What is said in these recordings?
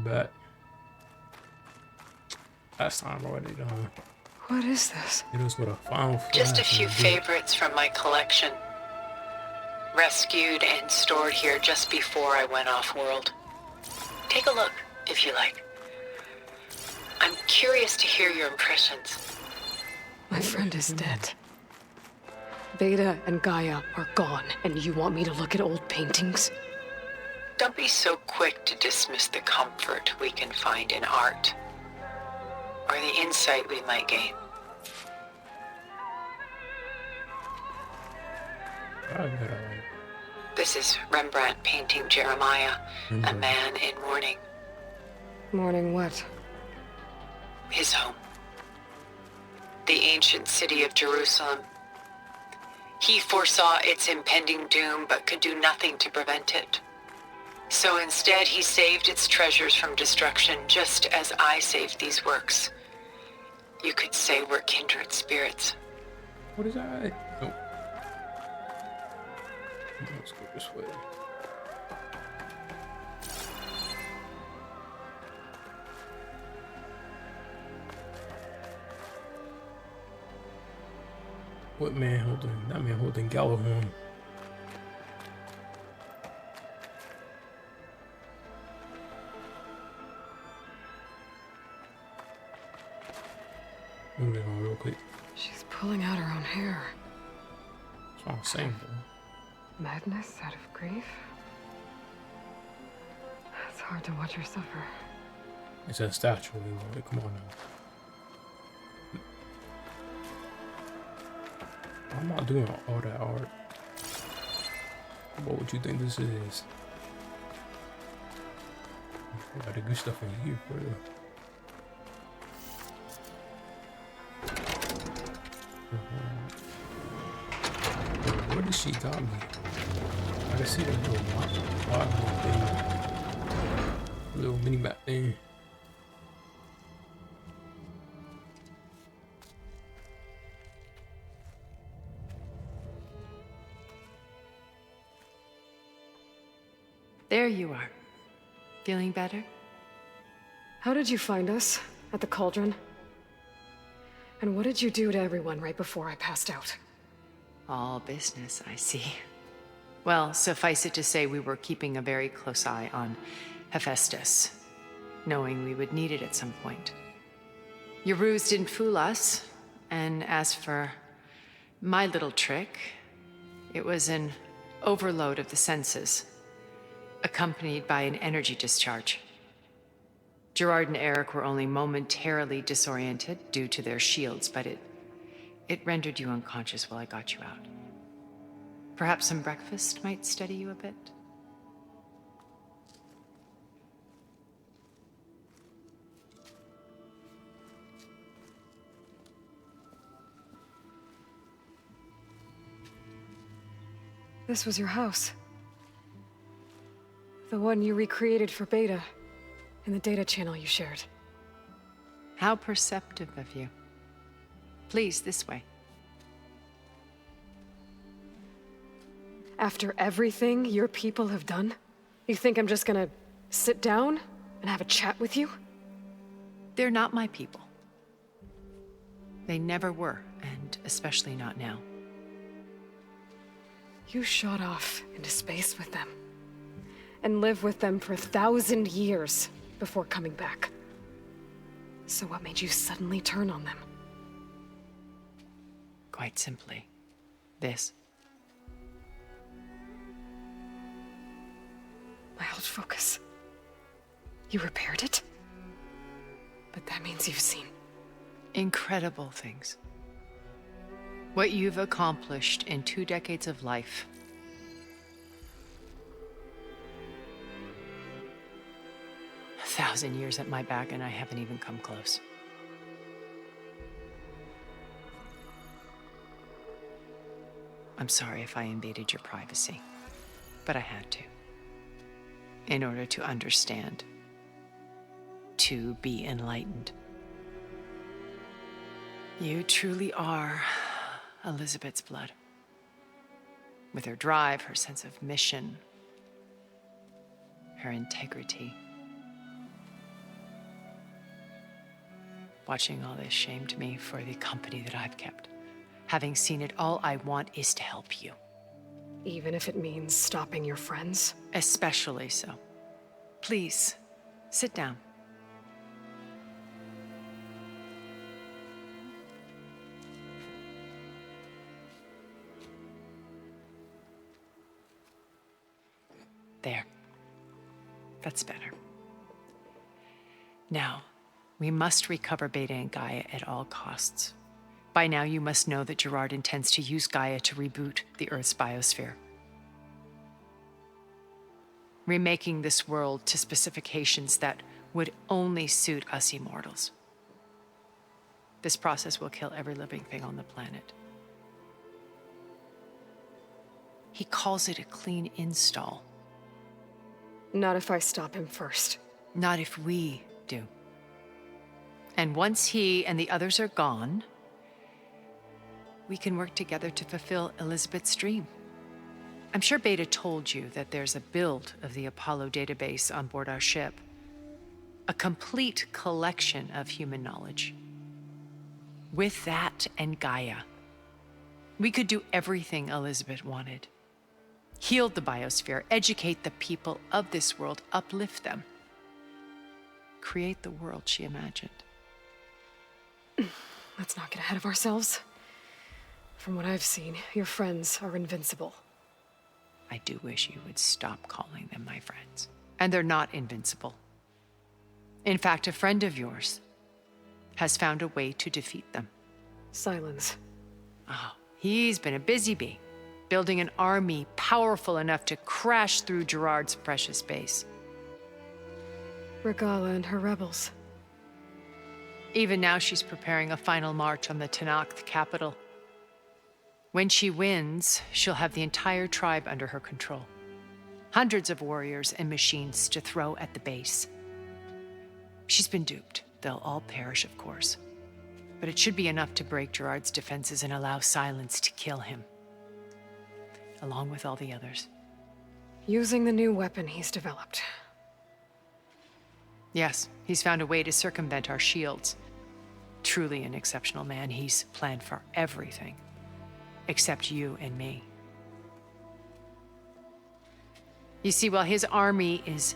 back. Last time already done. What is this? It was with a final Just a flash few and a bit. favorites from my collection. Rescued and stored here just before I went off-world. Take a look, if you like. I'm curious to hear your impressions. My friend is dead. Beta and Gaia are gone, and you want me to look at old paintings? Don't be so quick to dismiss the comfort we can find in art, or the insight we might gain. This is Rembrandt painting Jeremiah, a man in mourning. Mourning what? His home. The ancient city of Jerusalem. He foresaw its impending doom, but could do nothing to prevent it. So instead, he saved its treasures from destruction, just as I saved these works. You could say we're kindred spirits. What is that? Nope. Let's go this way. What man holding? That man holding Gallahorn. Moving on real quick. She's pulling out her own hair. That's what I'm saying, though. Madness out of grief? It's hard to watch her suffer. It's a statue. Like, come on now. I'm not doing all that art. What would you think this is? I got the good stuff in here for real. Where did she got me? I can see the little map thing. Little mini map thing. There you are. Feeling better? How did you find us? At the cauldron? And what did you do to everyone right before I passed out? All business, I see. Well, suffice it to say we were keeping a very close eye on Hephaestus, knowing we would need it at some point. Your ruse didn't fool us, and as for my little trick, it was an overload of the senses, accompanied by an energy discharge. Gerard and Eric were only momentarily disoriented due to their shields, but it rendered you unconscious while I got you out. Perhaps some breakfast might steady you a bit? This was your house. The one you recreated for Beta, in the data channel you shared. How perceptive of you. Please, this way. After everything your people have done, you think I'm just gonna sit down and have a chat with you? They're not my people. They never were, and especially not now. You shot off into space with them, and lived with them for 1,000 years before coming back. So what made you suddenly turn on them? Quite simply, this. My old focus. You repaired it? But that means you've seen Incredible things. What you've accomplished in 2 decades of life. A 1,000 years at my back and I haven't even come close. I'm sorry if I invaded your privacy, but I had to. In order to understand. To be enlightened. You truly are Elizabeth's blood. With her drive, her sense of mission, her integrity. Watching all this shamed me for the company that I've kept. Having seen it, all I want is to help you. Even if it means stopping your friends? Especially so. Please, sit down. There. That's better. Now, we must recover Beta and Gaia at all costs. By now, you must know that Gerard intends to use Gaia to reboot the Earth's biosphere. Remaking this world to specifications that would only suit us immortals. This process will kill every living thing on the planet. He calls it a clean install. Not if I stop him first. Not if we do. And once he and the others are gone, we can work together to fulfill Elizabeth's dream. I'm sure Beta told you that there's a build of the Apollo database on board our ship. A complete collection of human knowledge. With that and Gaia, we could do everything Elizabeth wanted. Heal the biosphere, educate the people of this world, uplift them. Create the world she imagined. Let's not get ahead of ourselves. From what I've seen, your friends are invincible. I do wish you would stop calling them my friends. And they're not invincible. In fact, a friend of yours has found a way to defeat them. Silence. Oh, he's been a busy bee, building an army powerful enough to crash through Gerard's precious base. Regala and her rebels. Even now, she's preparing a final march on the Tenakth capital. When she wins, she'll have the entire tribe under her control. Hundreds of warriors and machines to throw at the base. She's been duped. They'll all perish, of course. But it should be enough to break Gerard's defenses and allow Silence to kill him. Along with all the others. Using the new weapon he's developed. Yes, he's found a way to circumvent our shields. Truly an exceptional man. He's planned for everything. Except you and me. You see, while his army is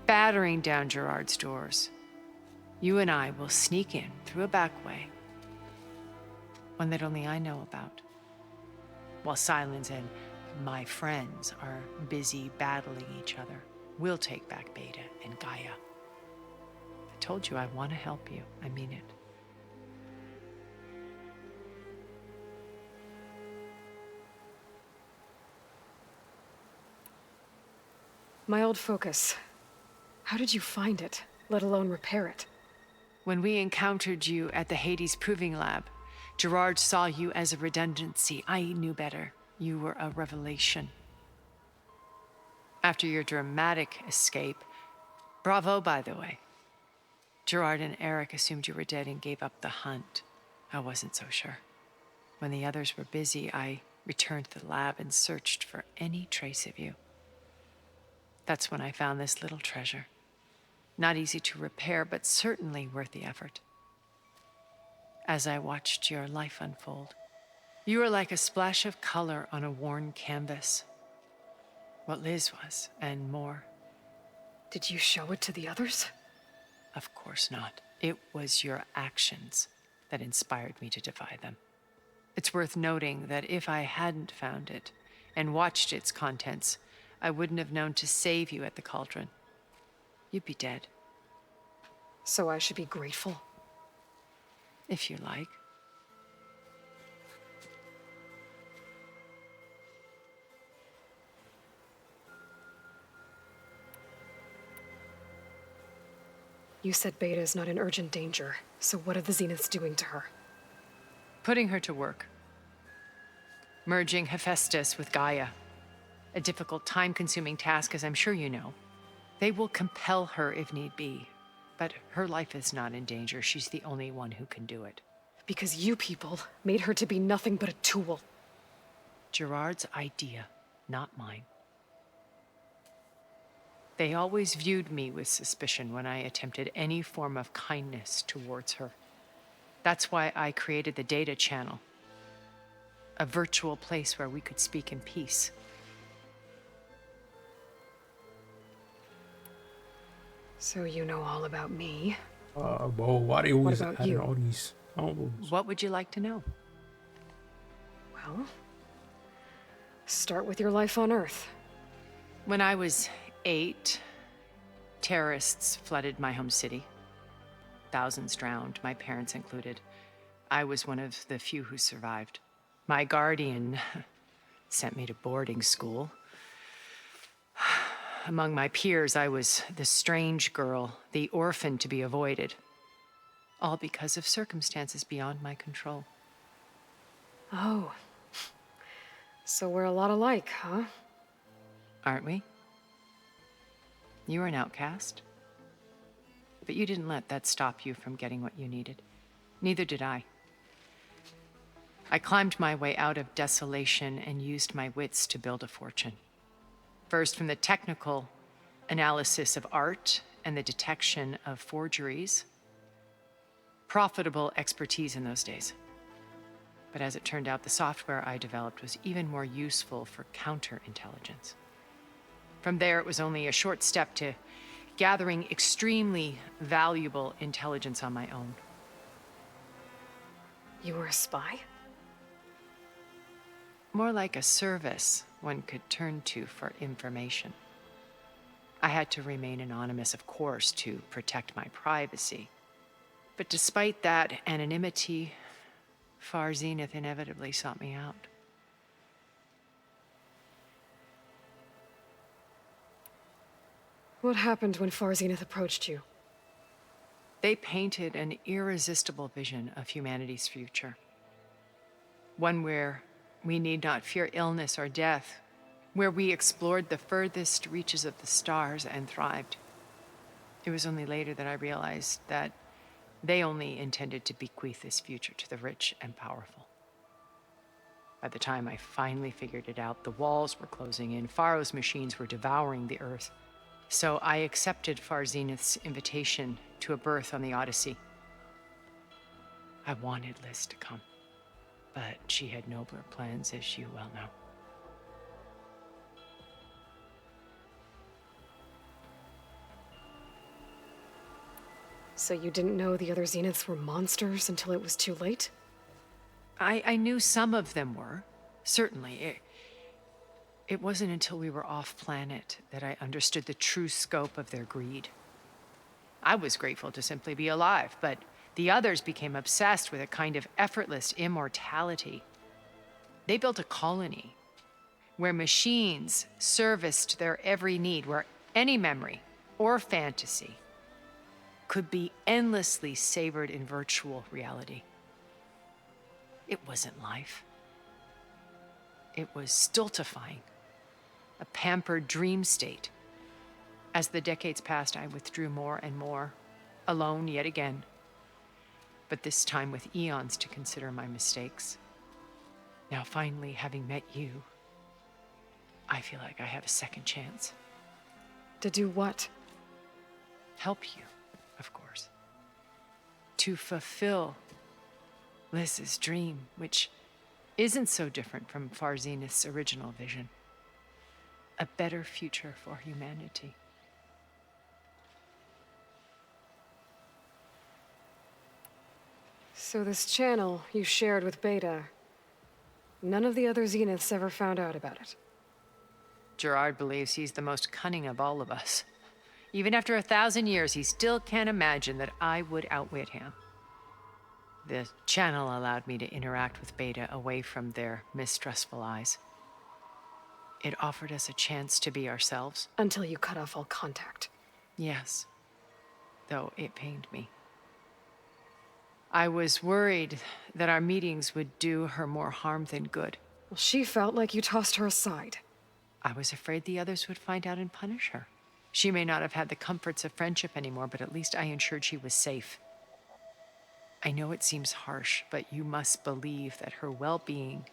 battering down Gerard's doors, you and I will sneak in through a back way. One that only I know about. While Silence and my friends are busy battling each other, we'll take back Beta and Gaia. I told you I want to help you. I mean it. My old focus. How did you find it, let alone repair it? When we encountered you at the Hades Proving Lab, Gerard saw you as a redundancy. I knew better. You were a revelation. After your dramatic escape, bravo, by the way. Gerard and Eric assumed you were dead and gave up the hunt. I wasn't so sure. When the others were busy, I returned to the lab and searched for any trace of you. That's when I found this little treasure. Not easy to repair, but certainly worth the effort. As I watched your life unfold, you were like a splash of color on a worn canvas. What Liz was, and more. Did you show it to the others? Of course not. It was your actions that inspired me to defy them. It's worth noting that if I hadn't found it and watched its contents, I wouldn't have known to save you at the cauldron. You'd be dead. So I should be grateful? If you like. You said Beta is not in urgent danger, so what are the Zeniths doing to her? Putting her to work. Merging Hephaestus with Gaia. A difficult, time-consuming task, as I'm sure you know. They will compel her if need be. But her life is not in danger. She's the only one who can do it. Because you people made her to be nothing but a tool. Gerard's idea, not mine. They always viewed me with suspicion when I attempted any form of kindness towards her. That's why I created the data channel, a virtual place where we could speak in peace. So you know all about me. Well, why they always about adding you? all these titles? What would you like to know? Well, start with your life on Earth. When I was 8, terrorists flooded my home city. Thousands drowned, my parents included. I was one of the few who survived. My guardian sent me to boarding school. Among my peers, I was the strange girl, the orphan to be avoided. All because of circumstances beyond my control. Oh. So we're a lot alike, huh? Aren't we? You were an outcast. But you didn't let that stop you from getting what you needed. Neither did I. I climbed my way out of desolation and used my wits to build a fortune. First, from the technical analysis of art and the detection of forgeries. Profitable expertise in those days. But as it turned out, the software I developed was even more useful for counterintelligence. From there, it was only a short step to gathering extremely valuable intelligence on my own. You were a spy? More like a service one could turn to for information. I had to remain anonymous, of course, to protect my privacy. But despite that anonymity, Far Zenith inevitably sought me out. What happened when Far Zenith approached you? They painted an irresistible vision of humanity's future. One where we need not fear illness or death, where we explored the furthest reaches of the stars and thrived. It was only later that I realized that they only intended to bequeath this future to the rich and powerful. By the time I finally figured it out, the walls were closing in, Pharaoh's machines were devouring the earth. So I accepted Far Zenith's invitation to a berth on the Odyssey. I wanted Liz to come, but she had nobler plans, as you well know. So you didn't know the other Zeniths were monsters until it was too late? I knew some of them were, certainly. It wasn't until we were off-planet that I understood the true scope of their greed. I was grateful to simply be alive, but the others became obsessed with a kind of effortless immortality. They built a colony where machines serviced their every need, where any memory or fantasy could be endlessly savored in virtual reality. It wasn't life. It was stultifying, a pampered dream state. As the decades passed, I withdrew more and more, alone yet again, but this time with eons to consider my mistakes. Now, finally, having met you, I feel like I have a second chance. To do what? Help you, of course. To fulfill Liz's dream, which isn't so different from Far Zenith's original vision. A better future for humanity. So this channel you shared with Beta, none of the other Zeniths ever found out about it? Gerard believes he's the most cunning of all of us. Even after 1,000 years, he still can't imagine that I would outwit him. The channel allowed me to interact with Beta away from their mistrustful eyes. It offered us a chance to be ourselves. Until you cut off all contact. Yes, though it pained me. I was worried that our meetings would do her more harm than good. Well, she felt like you tossed her aside. I was afraid the others would find out and punish her. She may not have had the comforts of friendship anymore, but at least I ensured she was safe. I know it seems harsh, but you must believe that her well-being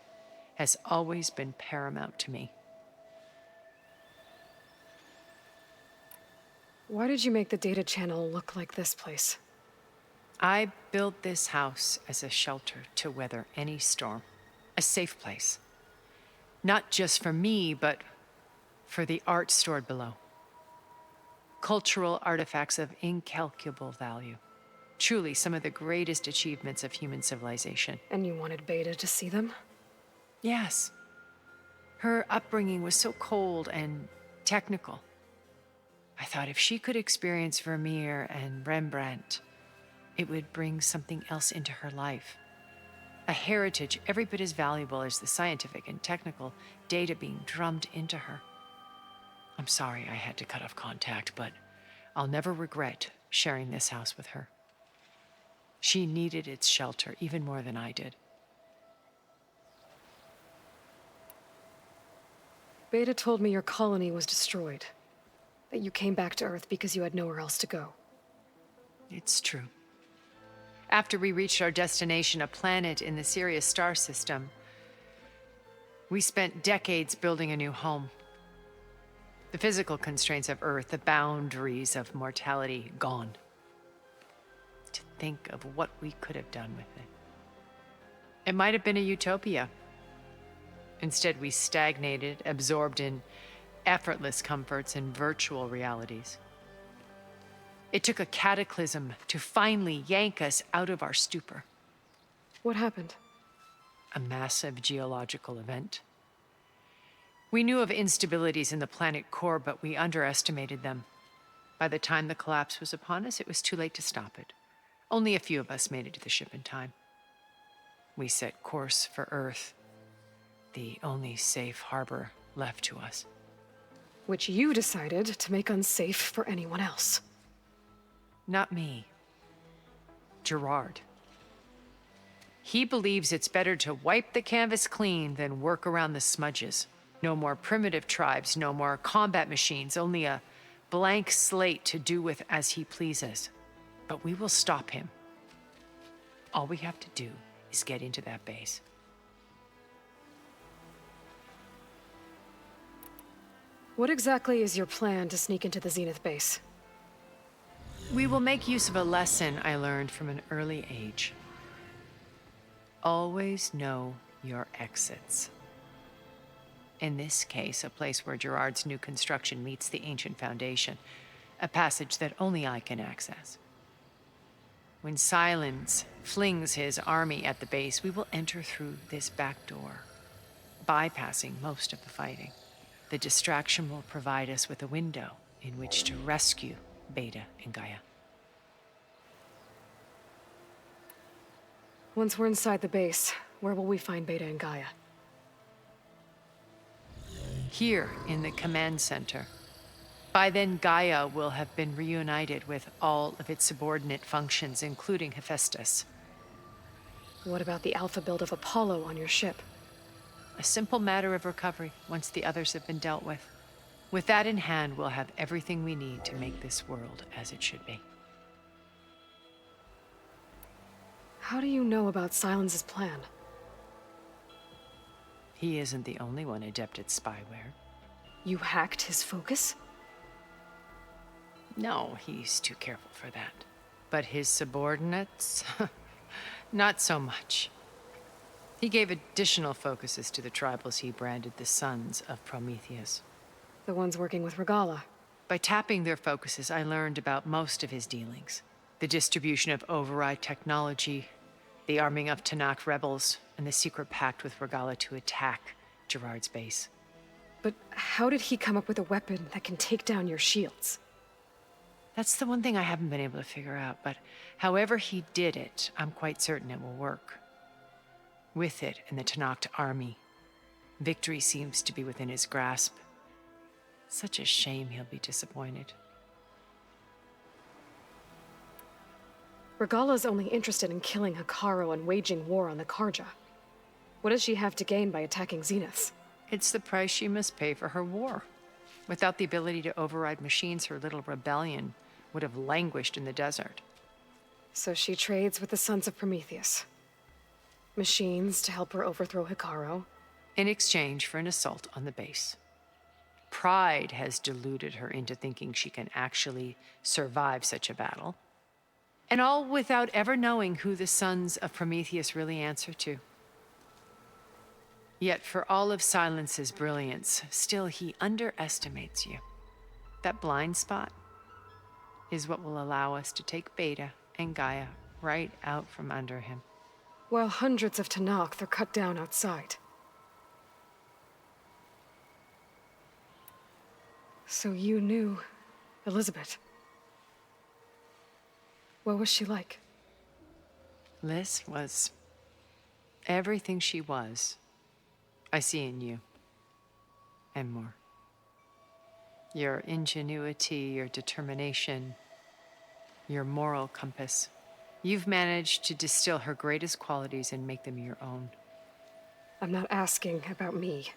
has always been paramount to me. Why did you make the data channel look like this place? I built this house as a shelter to weather any storm, a safe place. Not just for me, but for the art stored below. Cultural artifacts of incalculable value. Truly some of the greatest achievements of human civilization. And you wanted Beta to see them? Yes. Her upbringing was so cold and technical. I thought if she could experience Vermeer and Rembrandt, it would bring something else into her life. A heritage every bit as valuable as the scientific and technical data being drummed into her. I'm sorry I had to cut off contact, but I'll never regret sharing this house with her. She needed its shelter even more than I did. Beta told me your colony was destroyed. That you came back to Earth because you had nowhere else to go. It's true. After we reached our destination, a planet in the Sirius star system, we spent decades building a new home. The physical constraints of Earth, the boundaries of mortality, gone. To think of what we could have done with it. It might have been a utopia. Instead, we stagnated, absorbed in effortless comforts and virtual realities. It took a cataclysm to finally yank us out of our stupor. What happened? A massive geological event. We knew of instabilities in the planet core, but we underestimated them. By the time the collapse was upon us, it was too late to stop it. Only a few of us made it to the ship in time. We set course for Earth, the only safe harbor left to us. Which you decided to make unsafe for anyone else. Not me. Gerard. He believes it's better to wipe the canvas clean than work around the smudges. No more primitive tribes, no more combat machines, only a blank slate to do with as he pleases. But we will stop him. All we have to do is get into that base. What exactly is your plan to sneak into the Zenith base? We will make use of a lesson I learned from an early age. Always know your exits. In this case, a place where Gerard's new construction meets the ancient foundation, a passage that only I can access. When Silence flings his army at the base, we will enter through this back door, bypassing most of the fighting. The distraction will provide us with a window in which to rescue Beta and Gaia. Once we're inside the base, where will we find Beta and Gaia? Here in the command center. By then, Gaia will have been reunited with all of its subordinate functions, including Hephaestus. What about the alpha build of Apollo on your ship? A simple matter of recovery once the others have been dealt with. With that in hand, we'll have everything we need to make this world as it should be. How do you know about Silence's plan? He isn't the only one adept at spyware. You hacked his focus? No, he's too careful for that. But his subordinates? Not so much. He gave additional focuses to the tribals he branded the Sons of Prometheus. The ones working with Regala. By tapping their focuses, I learned about most of his dealings. The distribution of override technology, the arming of Tanakh rebels, and the secret pact with Regala to attack Gerard's base. But how did he come up with a weapon that can take down your shields? That's the one thing I haven't been able to figure out, but however he did it, I'm quite certain it will work. With it and the Tanakh army, victory seems to be within his grasp. Such a shame he'll be disappointed. Regala's only interested in killing Hikaru and waging war on the Karja. What does she have to gain by attacking Zenith? It's the price she must pay for her war. Without the ability to override machines, her little rebellion would have languished in the desert. So she trades with the Sons of Prometheus. Machines to help her overthrow Hikaru. In exchange for an assault on the base. Pride has deluded her into thinking she can actually survive such a battle. And all without ever knowing who the sons of Prometheus really answer to. Yet for all of Silence's brilliance, still he underestimates you. That blind spot is what will allow us to take Beta and Gaia right out from under him. While hundreds of Tenakth are cut down outside. So you knew Elizabeth. What was she like? Liz was everything she was. I see in you. And more. Your ingenuity, your determination, your moral compass. You've managed to distill her greatest qualities and make them your own. I'm not asking about me.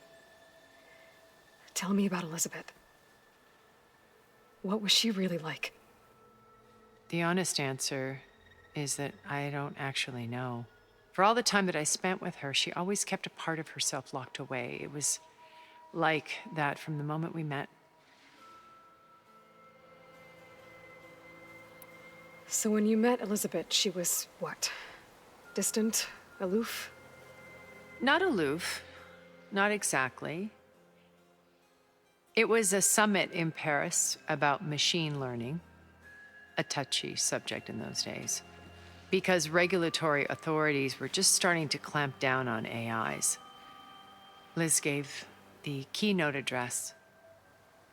Tell me about Elizabeth. What was she really like? The honest answer is that I don't actually know. For all the time that I spent with her, she always kept a part of herself locked away. It was like that from the moment we met. So when you met Elizabeth, she was what? Distant? Aloof? Not aloof. Not exactly. It was a summit in Paris about machine learning, a touchy subject in those days, because regulatory authorities were just starting to clamp down on AIs. Liz gave the keynote address.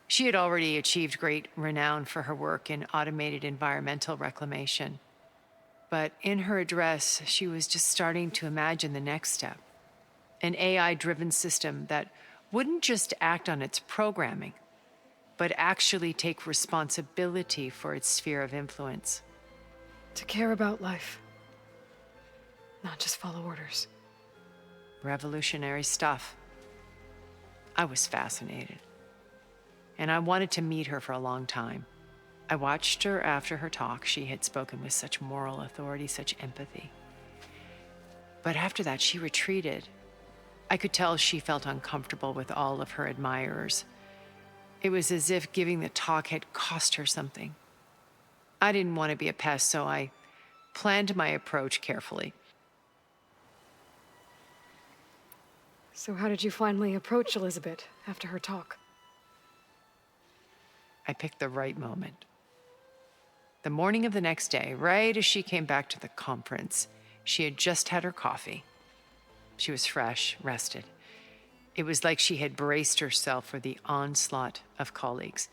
She had already achieved great renown for her work in automated environmental reclamation. But in her address, she was just starting to imagine the next step. An AI-driven system that wouldn't just act on its programming, but actually take responsibility for its sphere of influence. To care about life. Not just follow orders. Revolutionary stuff. I was fascinated. And I wanted to meet her for a long time. I watched her after her talk. She had spoken with such moral authority, such empathy. But after that, she retreated. I could tell she felt uncomfortable with all of her admirers. It was as if giving the talk had cost her something. I didn't want to be a pest, so I planned my approach carefully. So how did you finally approach Elizabeth after her talk? I picked the right moment. The morning of the next day, right as she came back to the conference, she had just had her coffee. She was fresh, rested. It was like she had braced herself for the onslaught of colleagues.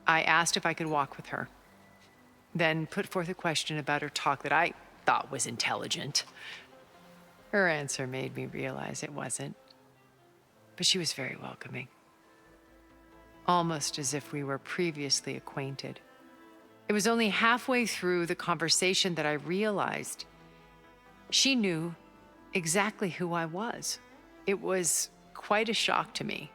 I asked if I could walk with her, then put forth a question about her talk that I thought was intelligent. Her answer made me realize it wasn't, but she was very welcoming. Almost as if we were previously acquainted. It was only halfway through the conversation that I realized she knew exactly who I was. It was quite a shock to me.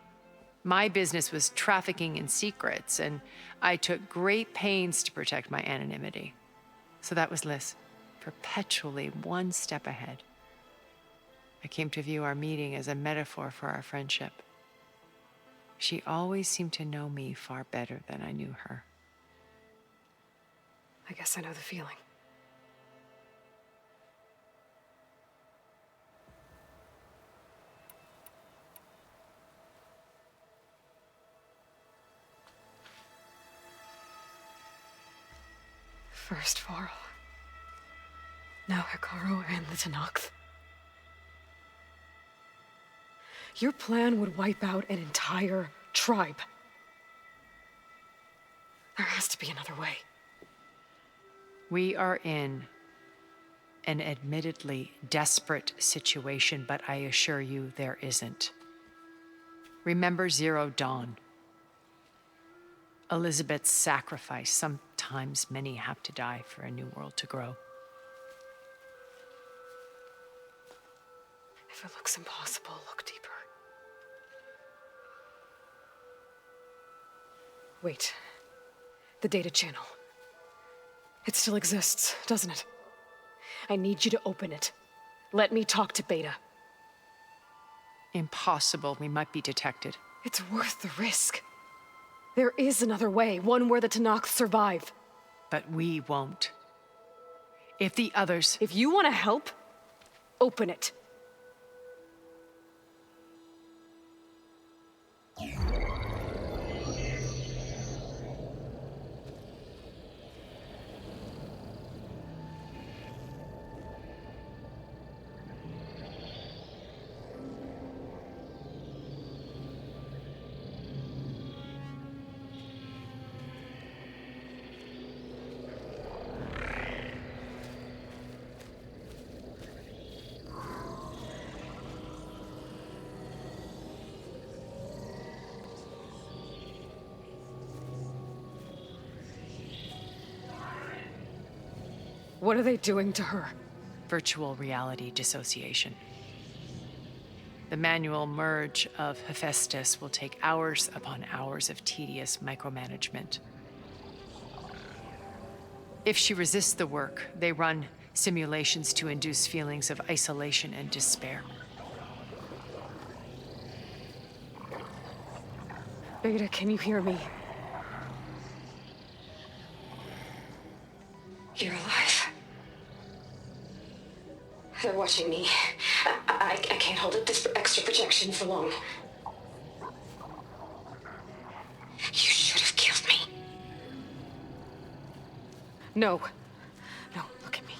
My business was trafficking in secrets, and I took great pains to protect my anonymity. So that was Liz, perpetually one step ahead. I came to view our meeting as a metaphor for our friendship. She always seemed to know me far better than I knew her. I guess I know the feeling. First Varl. Now Hekarro and the Tenakth. Your plan would wipe out an entire tribe. There has to be another way. We are in an admittedly desperate situation, but I assure you there isn't. Remember Zero Dawn. Elizabeth's sacrifice. Sometimes many have to die for a new world to grow. If it looks impossible, look deeper. Wait. The data channel. It still exists, doesn't it? I need you to open it. Let me talk to Beta. Impossible. We might be detected. It's worth the risk. There is another way, one where the Tenakth survive. But we won't. If the others... If you want to help, open it. What are they doing to her? Virtual reality dissociation. The manual merge of Hephaestus will take hours upon hours of tedious micromanagement. If she resists the work, they run simulations to induce feelings of isolation and despair. Beta, can you hear me? You're alive. They're watching me. I can't hold up this extra projection for long. You should have killed me. No. No, look at me.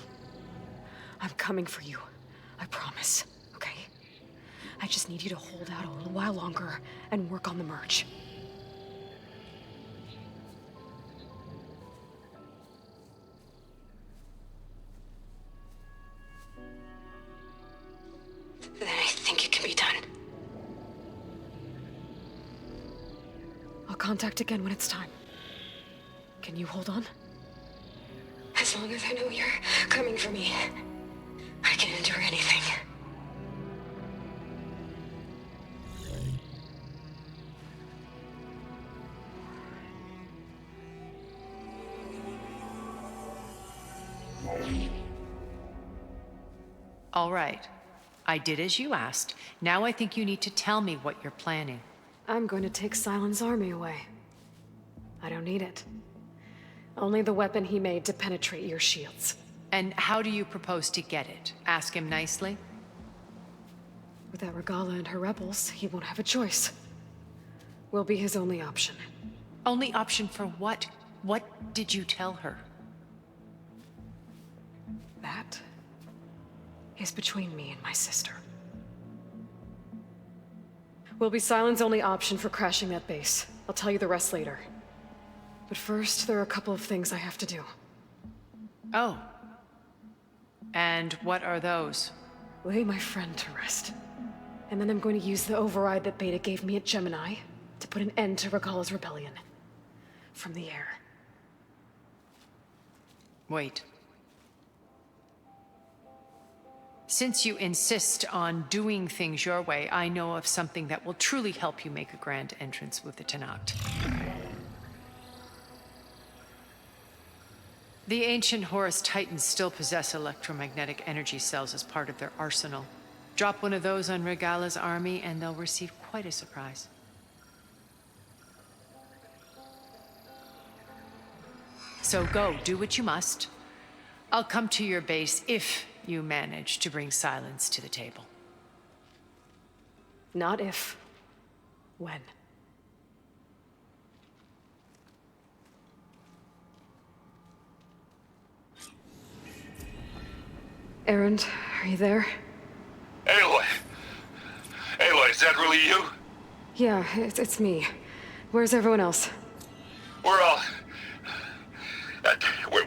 I'm coming for you. I promise, okay? I just need you to hold out a little while longer and work on the merge. Then I think it can be done. I'll contact again when it's time. Can you hold on? As long as I know you're coming for me, I can endure anything. All right. I did as you asked. Now I think you need to tell me what you're planning. I'm going to take Silent's army away. I don't need it. Only the weapon he made to penetrate your shields. And how do you propose to get it? Ask him nicely? Without Regala and her rebels, he won't have a choice. We'll be his only option. Only option for what? What did you tell her? That is between me and my sister. Will be Silent's only option for crashing that base. I'll tell you the rest later. But first, there are a couple of things I have to do. Oh. And what are those? Lay my friend to rest. And then I'm going to use the override that Beta gave me at Gemini to put an end to Regala's rebellion. From the air. Wait. Since you insist on doing things your way, I know of something that will truly help you make a grand entrance with the Tenakt. The ancient Horus Titans still possess electromagnetic energy cells as part of their arsenal. Drop one of those on Regala's army and they'll receive quite a surprise. So go, do what you must. I'll come to your base if you manage to bring Silence to the table. Not if. When. Erend, are you there? Aloy! Aloy, is that really you? Yeah, it's me. Where's everyone else? We're all...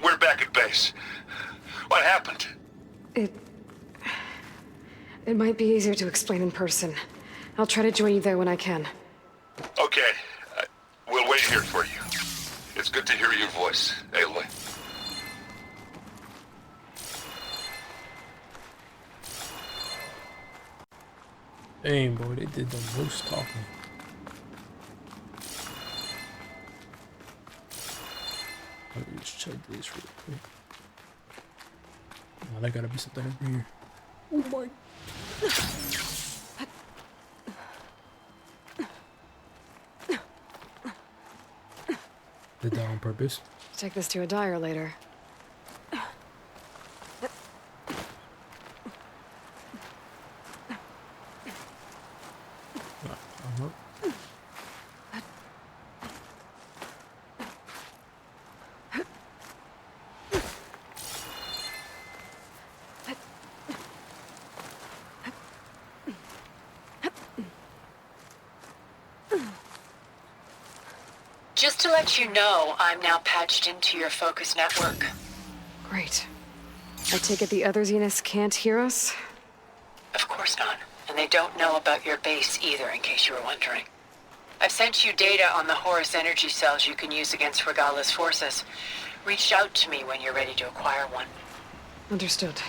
we're back at base. What happened? It might be easier to explain in person. I'll try to join you there when I can. Okay. We'll wait here for you. It's good to hear your voice, Aloy. Dang, boy, they did the most talking. Let me just check this real quick. Oh, there gotta be something over here. Oh my. Did that on purpose. Take this to a dyer later. Uh-huh. Just to let you know, I'm now patched into your focus network. Great. I take it the other Zeniths can't hear us? Of course not. And they don't know about your base either, in case you were wondering. I've sent you data on the Horus energy cells you can use against Regala's forces. Reach out to me when you're ready to acquire one. Understood.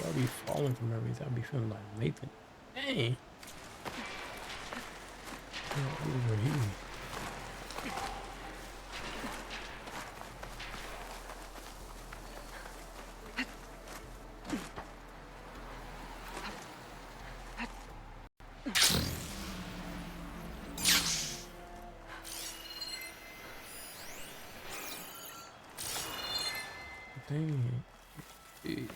I'll be falling from everything. I'll be feeling like Nathan. Dang. Over here. Dang. Hey.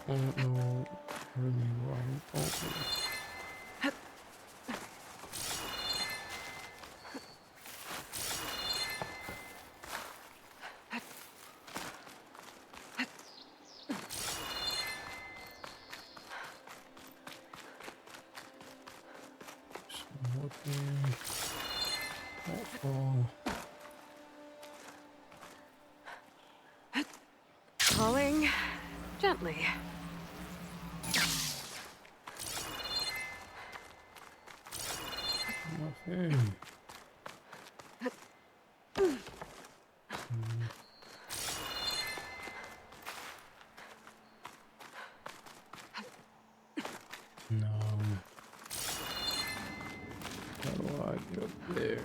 I don't know really where I'm going. Smoking. Don't fall. Falling gently. Nothing. No. How do I get up there?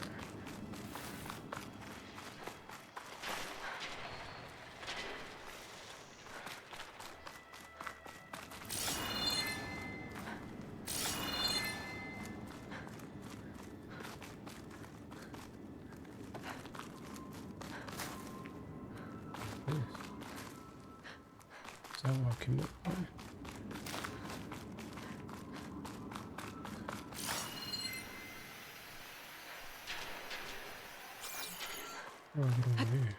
This. Is that what I came up with? How do I get over here?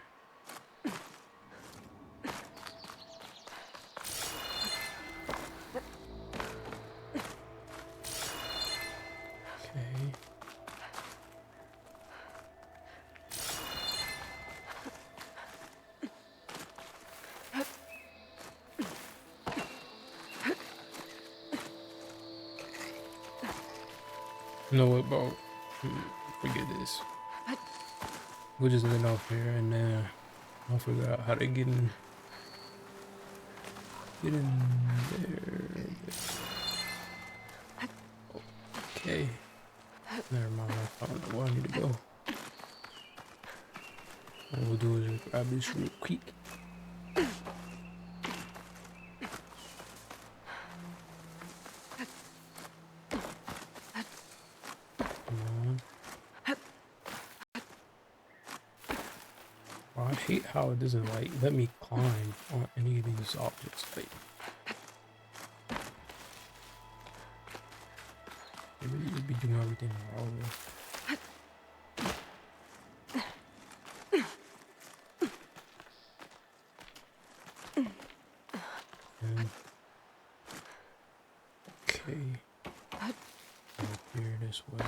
Okay. You know what, bro? Forget this. We'll just get off here and then I'll figure out how to get in there. Okay. Never mind, I found where I need to go. What we'll do is just grab this real quick. I hate how it doesn't like let me climb on any of these objects. Like, it really just be doing everything wrong. Okay. this way.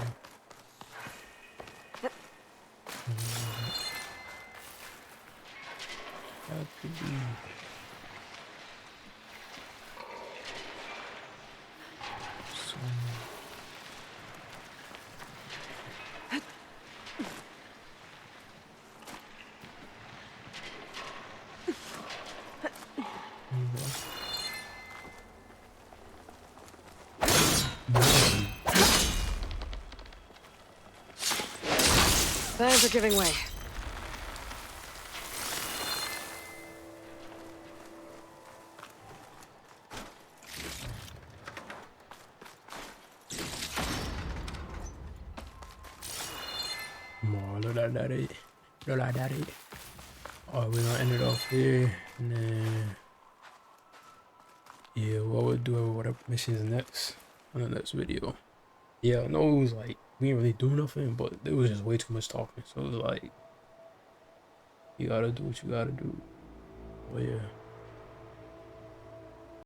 That could be. Plans are giving way. More, look like that. Look like that. Alright, we're gonna end it off here, and then yeah, what we'll do whatever missions next on the next video. Yeah, I know it was like we didn't really do nothing, but it was just way too much talking. So it was like you gotta do what you gotta do. But yeah.